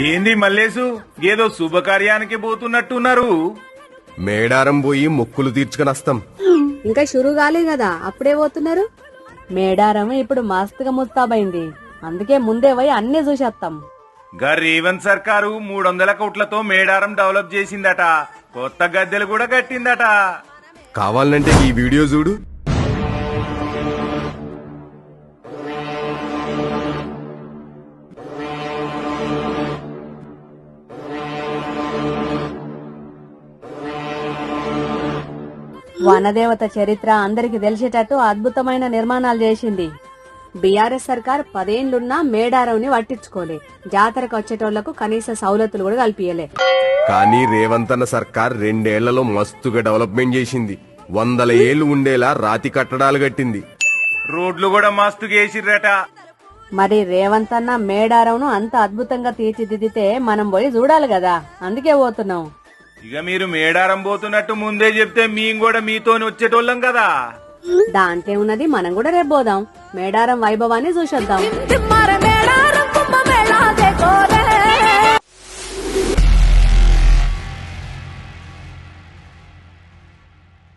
ఏంది మల్లేసు ఏదో శుభకార్యానికి పోతున్నట్టున్నారు. మేడారం పోయి మొక్కులు తీర్చుకుని వస్తాం. ఇంకా షురు కాలే కదా, అప్పుడే పోతున్నారు. మేడారం ఇప్పుడు మస్తుగా ముస్తాబైంది, అందుకే ముందే పోయి అన్ని చూసేస్తాం. గా రేవంత్ సర్కారు 300 కోట్లతో మేడారం డెవలప్ చేసిందట, కొత్త గద్దెలు కూడా కట్టిందట. కావాలంటే ఈ వీడియో చూడు. వనదేవత చరిత్ర అందరికి తెలిసేటట్టు అద్భుతమైన నిర్మాణాలు చేసింది. బీఆర్ఎస్ సర్కార్ 10 ఏళ్లున్నా మేడారంని పట్టించుకోలే, జాతరకు వచ్చేటోళ్లకు కనీస సౌలతులు కూడా కల్పియలే. కానీ రేవంత్ అన్న సర్కార్ 2 ఏళ్లలో మస్తుగా డెవలప్మెంట్ చేసింది. 100 ఏళ్లు ఉండేలా రాతి కట్టడాలు కట్టింది. రోడ్లు కూడా మస్తు వేసిర్రట. మరి రేవంత్ అన్న మేడారంను అంత అద్భుతంగా తీర్చిదిద్దితే మనం పోయి చూడాలి కదా, అందుకే పోతున్నాం. ఇక మీరు మేడారం పోతున్నట్టు ముందే చెప్తే మేము కూడా మీతోని వచ్చేటోళ్ళం కదా. దాంట్లో ఉన్నది, మనం కూడా రేపు పోదాం, మేడారం వైభవాన్ని చూసొద్దాం.